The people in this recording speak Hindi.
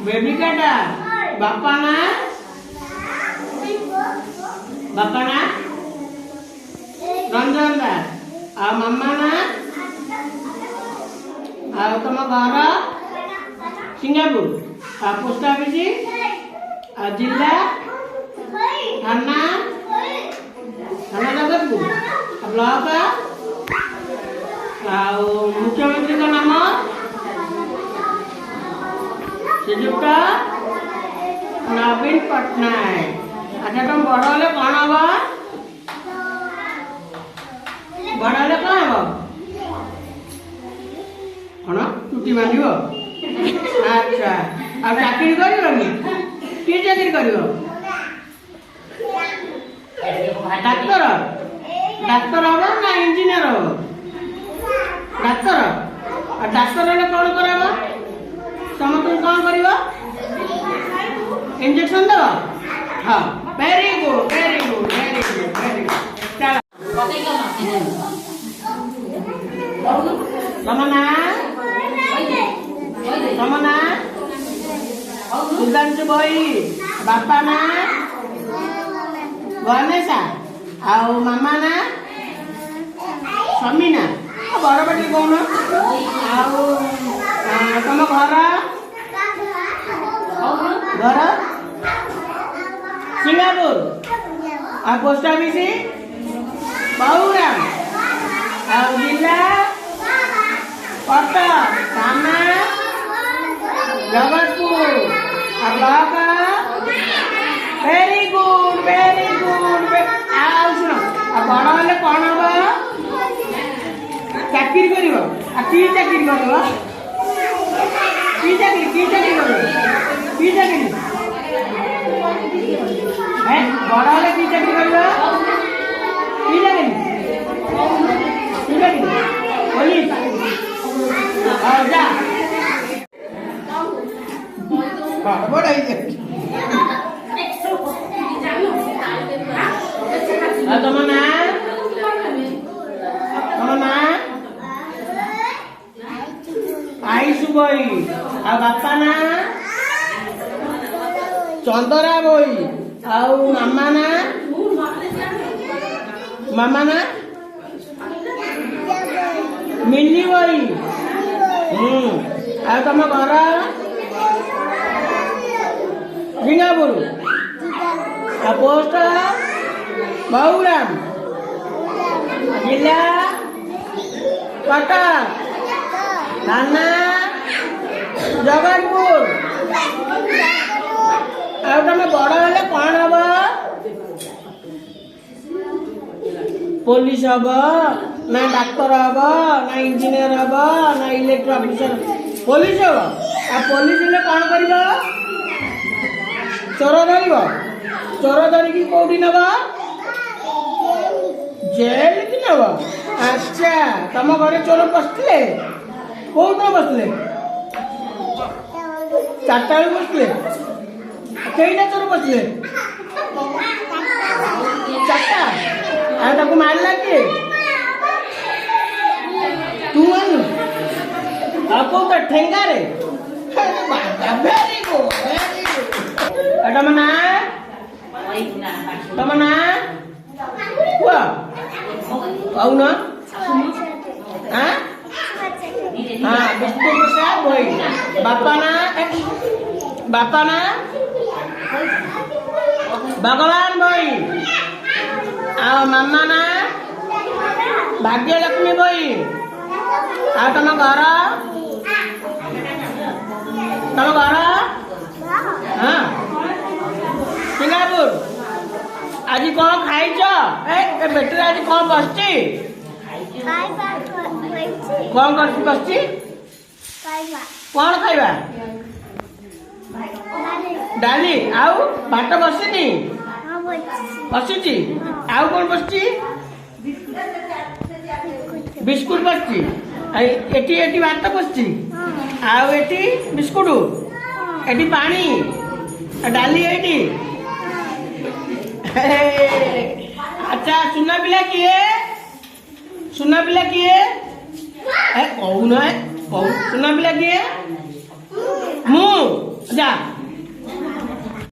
बेबी काटा बापा ना रंजन दा आ मम्मा ना आ तुम घर सिंगापुर आ पोस्ट ऑफिस आ जिला थाना थाना जगतपुर आ ब्लॉक आ मुख्यमंत्री का नाम श्रीजुक्त नवीन पट्टनायक। अच्छा तुम बड़ हेले कौन हम बड़ हेले कौन हम कौन चुटी बांध अच्छा आ चाकरी करनी कि चाकरी कर डाक्तर डाक्तर हम ना इंजीनियर हम डाक्तर डाक्तर हेले कौन कर समस्त कौन कर इंजेक्शन दब हाँ very good very good very good very good चल समना समना सुधांशु भाई बापा ना गणेशा आओ मामा ना समीना बड़ बाटी कौन आओ तुम घर घर सिंगापुर आ पोस्ट ऑफिस बहुराम आ जिला कटक थाना जगतपुर आ block very good very good आ सुन आ बड़ हेले कौन हम चाकरी कर कि चाकरी कर कि चाकरी कि चाकरी कर कि चाकरी है बड़ हेले कि चाकरी कर कि चाकरी कि चाकरी पुलिस और जा बड़ तुम ना आईसु बई आ बापा ना चंदरा बई आउ मामा ना मिली बई आ तुम घर सिंगापुर आ पोस्ट बहुराम जिला कटक थाना जगतपुर आ तुम बड़ हेले कौन हम पुलिस हम ना डाक्तर हम ना इंजीनियर हम ना इलेक्ट्रिक ऑफिसर पुलिस हम आ पुलिस हेले कौन कर चोर धर चोर धरिकी कौटी नब जेल की नब अच्छा तुम घर चोर पशे कौन बसले 4टा बसले कईटा चोर बसले 4टा मारला किए तू मानु कौन ठेंगारे वेरी गुड वेरी गुड तुम ना कौन हाँ विष्णु प्रसाद भाई बापा ना भगवान भाई आ मामा ना भाग्यलक्ष्मी भाई आ तुम घर हाँ सिंगापुर आज कौन खाई बेटर आज कौन बसची कौन कर बसची कौन खाइबा डाली आउ भात बसनी बसुची आउ कौन बसची बिस्कुट बसची एटी एटी भात बसची आउ एटी बिस्कुट एटी पानी डाली एटी अच्छा सुना पिला किए कौन है सुना पिला किए मु ଯା